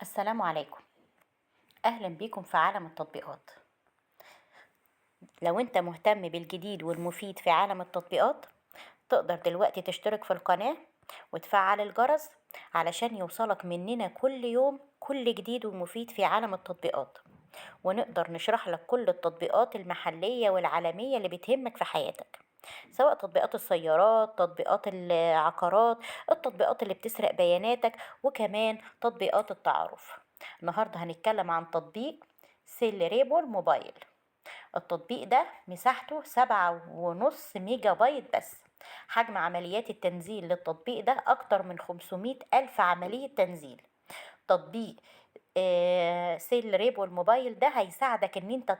السلام عليكم. أهلا بيكم في عالم التطبيقات. لو أنت مهتم بالجديد والمفيد في عالم التطبيقات، تقدر دلوقتي تشترك في القناة وتفعل الجرس علشان يوصلك مننا كل يوم كل جديد ومفيد في عالم التطبيقات، ونقدر نشرح لك كل التطبيقات المحلية والعالمية اللي بتهمك في حياتك، سواء تطبيقات السيارات، تطبيقات العقارات، التطبيقات اللي بتسرق بياناتك، وكمان تطبيقات التعارف. النهاردة هنتكلم عن تطبيق سيل ريبل موبايل. التطبيق ده مساحته 7.5 ميجا بايت بس. حجم عمليات التنزيل للتطبيق ده أكتر من 500 ألف عملية تنزيل. تطبيق سيل ريبو الموبايل ده هيساعدك ان انت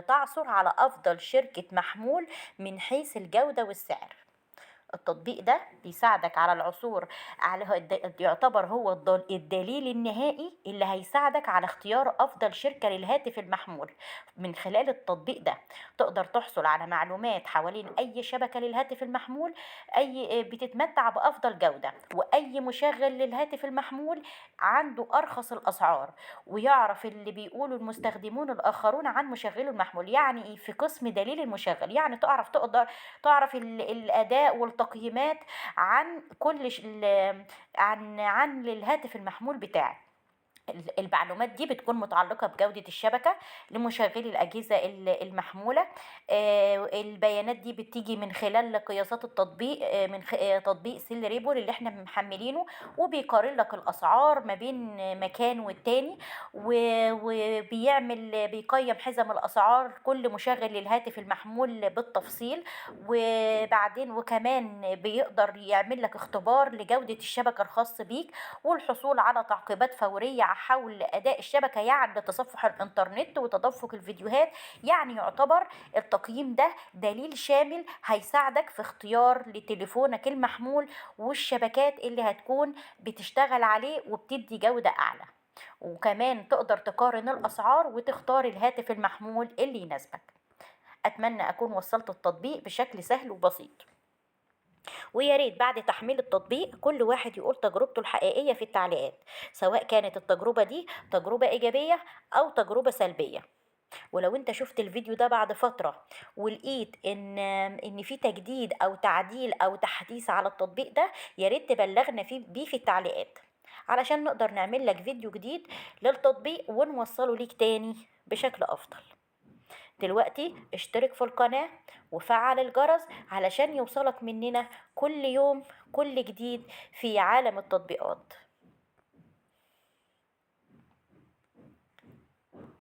تعثر على افضل شركة محمول من حيث الجودة والسعر. التطبيق ده بيساعدك على العثور على يعتبر هو الدليل النهائي اللي هيساعدك على اختيار أفضل شركة للهاتف المحمول. من خلال التطبيق ده تقدر تحصل على معلومات حوالين أي شبكة للهاتف المحمول، أي بتتمتع بأفضل جودة، وأي مشغل للهاتف المحمول عنده أرخص الأسعار، ويعرف اللي بيقوله المستخدمون الآخرون عن مشغله المحمول. يعني إيه؟ في قسم دليل المشغل، يعني تقدر تعرف الأداء والتقييمات عن كل عن الهاتف المحمول بتاعك. المعلومات دي بتكون متعلقة بجودة الشبكة لمشغلي الأجهزة المحمولة. البيانات دي بتيجي من خلال قياسات التطبيق، من تطبيق سيل ريبول اللي احنا محملينه، وبيقارن لك الأسعار ما بين مكان والتاني، بيقيم حزم الأسعار كل مشغل للهاتف المحمول بالتفصيل. وبعدين وكمان بيقدر يعمل لك اختبار لجودة الشبكة الخاص بيك، والحصول على تعقيبات فورية حول أداء الشبكة، يعني تصفح الإنترنت وتدفق الفيديوهات. يعني يعتبر التقييم ده دليل شامل هيساعدك في اختيار لتليفونك المحمول والشبكات اللي هتكون بتشتغل عليه وبتدي جودة أعلى. وكمان تقدر تقارن الأسعار وتختار الهاتف المحمول اللي يناسبك. أتمنى أكون وصلت التطبيق بشكل سهل وبسيط، ويا ريت بعد تحميل التطبيق كل واحد يقول تجربته الحقيقية في التعليقات، سواء كانت التجربة دي تجربة إيجابية أو تجربة سلبية. ولو انت شفت الفيديو ده بعد فترة ولقيت ان في تجديد او تعديل او تحديث على التطبيق ده، يا ريت تبلغنا بيه في التعليقات، علشان نقدر نعمل لك فيديو جديد للتطبيق ونوصله ليك تاني بشكل افضل. دلوقتي اشترك في القناة وفعل الجرس علشان يوصلك مننا كل يوم كل جديد في عالم التطبيقات.